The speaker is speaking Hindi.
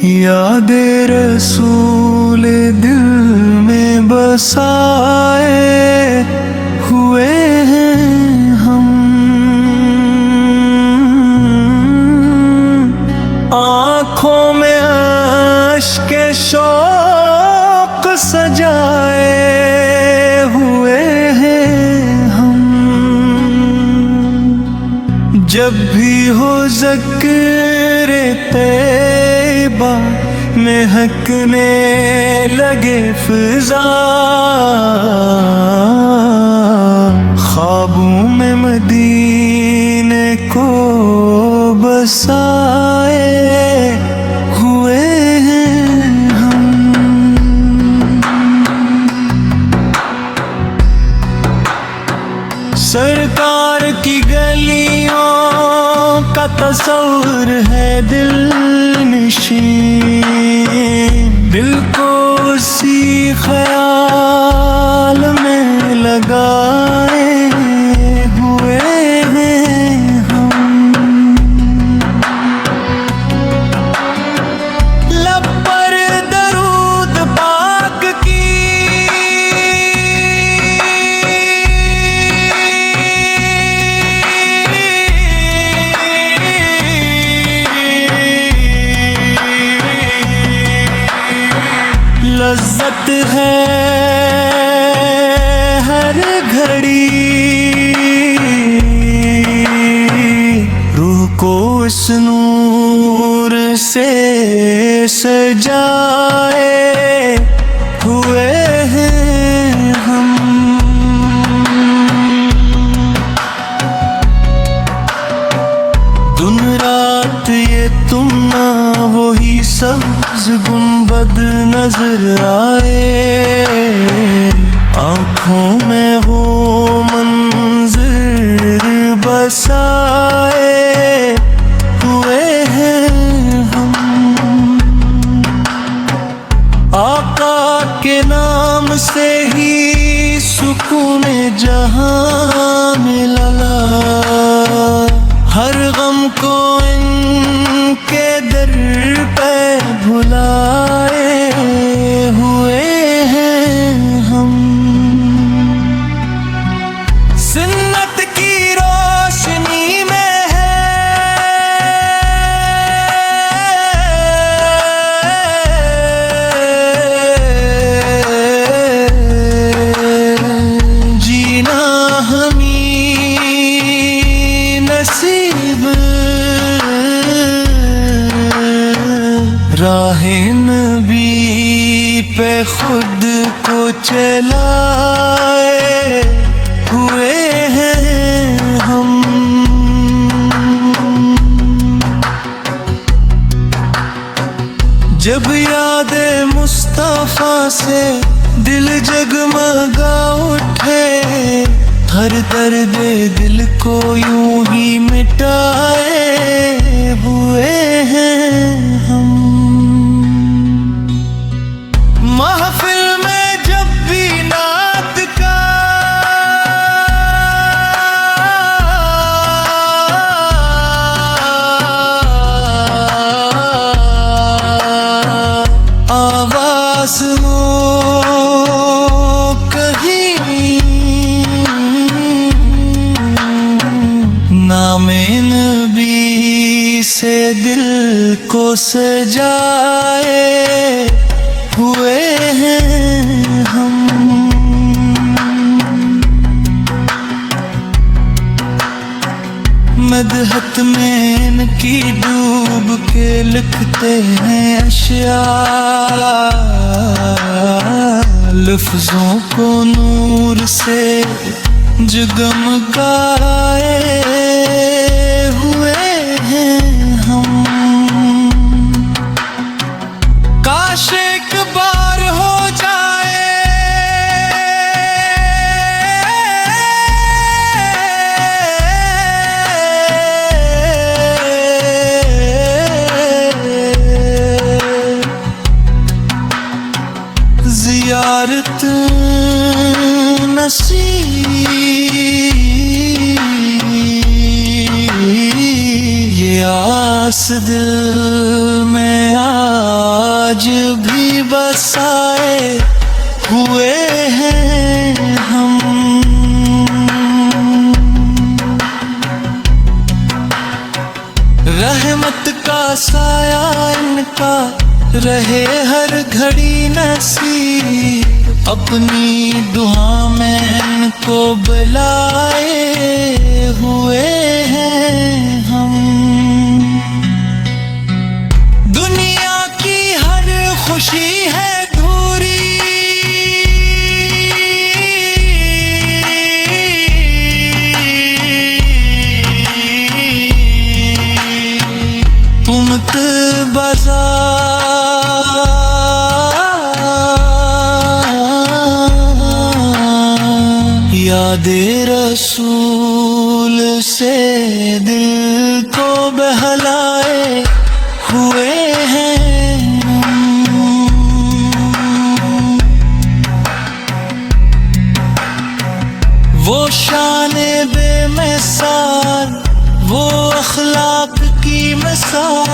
यादे रसूल दिल में बसाए हुए हैं हम। आँखों में अश्के शौक सजाए हुए हैं हम। जब भी हो ज़िक्र तैबा महकने लगे फिजा, ख्वाबों में मदीने को बसाए हुए हैं हम। सरकार की गलियों का तस्वीर है दिल नशीं, दिल को उसी ख्याल में लगाए हुए हैं हम। लब पर दरूद पाक की लज्जत है हर घड़ी, रूह को इस नूर से सजाए हुए हैं हम। दिन रात ये तुम ना वही सब्ज़ गुंबद नजर आए, आँखों में वो मंज़र बसाए हुए हैं हम। आका के नाम से ही सुकून जहां मिला, हर गम को इनके दर पे भुलाए हुए हैं हम। सुन्नत की रोशनी में जीना हमें नसीब, राहे नबी पे खुद को चलाए हुए हैं हम। जब याद मुस्तफा से दिल जगमगा उठे, हर दर्द दिल को यूं ही मिटाए हुए हैं हम। महफिल में जब भी नात का आवाज़ हो कहीं, नामे नबी से दिल को सजाए हुए हैं हम। मदहत में इनकी डूब के लिखते हैं अशिया, लफ्जों को नूर से जगमगाए हुए हैं हम। काश एक बार हो जाए ज़ियारत नसीब, ये आस दिल में आ साया इनका रहे हर घड़ी नसीब, अपनी दुआ में इनको बुलाए हुए हैं हम। दुनिया की हर खुशी है उमत बाज़ार, यादे रसूल से दिल को बहलाए हुए हैं हम। वो शान बेमिसाल, वो अखलाक की मिसाल,